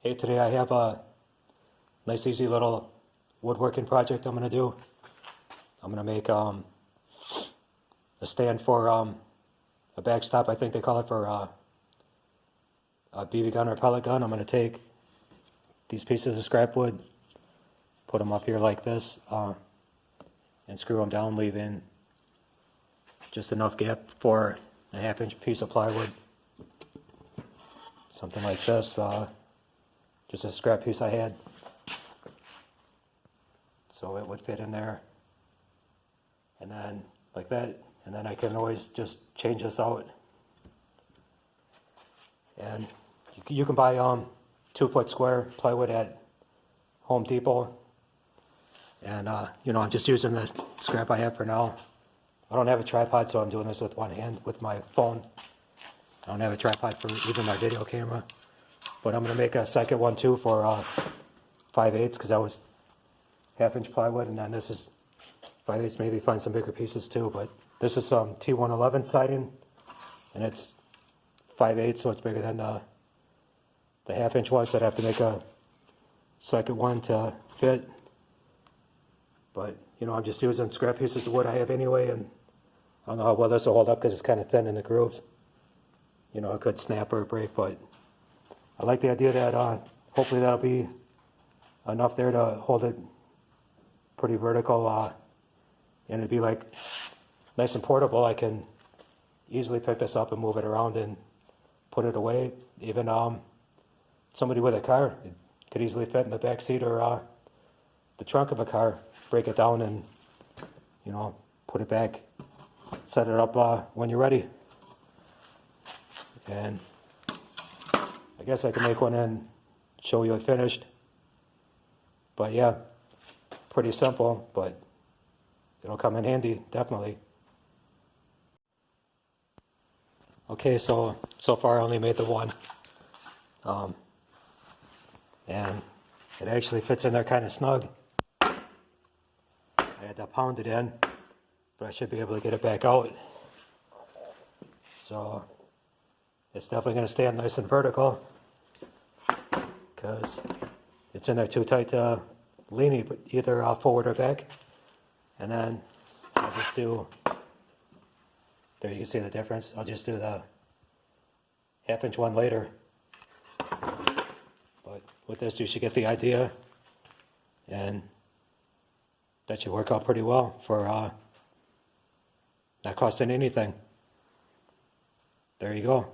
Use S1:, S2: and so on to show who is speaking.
S1: Hey, today I have a nice easy little woodworking project I'm going to do. I'm going to make a stand for a backstop, I think they call it, for a BB gun or pellet gun. I'm going to take these pieces of scrap wood, put them up here like this, and screw them down, leaving just enough gap for a 1/2 inch piece of plywood. Something like this, just a scrap piece I had. So it would fit in there. And then like that, and then I can always just change this out. And you can buy 2-foot square plywood at Home Depot. And I'm just using the scrap I have for now. I don't have a tripod, so I'm doing this with one hand with my phone. I don't have a tripod for even my video camera. But I'm going to make a second one too for 5/8, because that was 1/2 inch plywood, and then this is 5/8. Maybe find some bigger pieces too, but this is some T111 siding, and it's 5/8, so it's bigger than the 1/2 inch one, so I'd have to make a second one to fit. But I'm just using scrap pieces of wood I have anyway, and I don't know how well this will hold up because it's kind of thin in the grooves. It could snap or break, but I like the idea that hopefully that'll be enough there to hold it pretty vertical, and it'd be like nice and portable. I can easily pick this up and move it around and put it away. Even somebody with a car, it could easily fit in the back seat or the trunk of a car. Break it down and put it back, set it up when you're ready. And I guess I can make one and show you it finished. But yeah, pretty simple, but it'll come in handy, definitely. Okay, so far I only made the one. And it actually fits in there kind of snug. I had to pound it in, but I should be able to get it back out. So it's definitely going to stand nice and vertical, because it's in there too tight to lean either forward or back. And then I'll just do, there you can see the difference. I'll just do the 1/2 inch one later. But with this you should get the idea, and that should work out pretty well for not costing anything. There you go.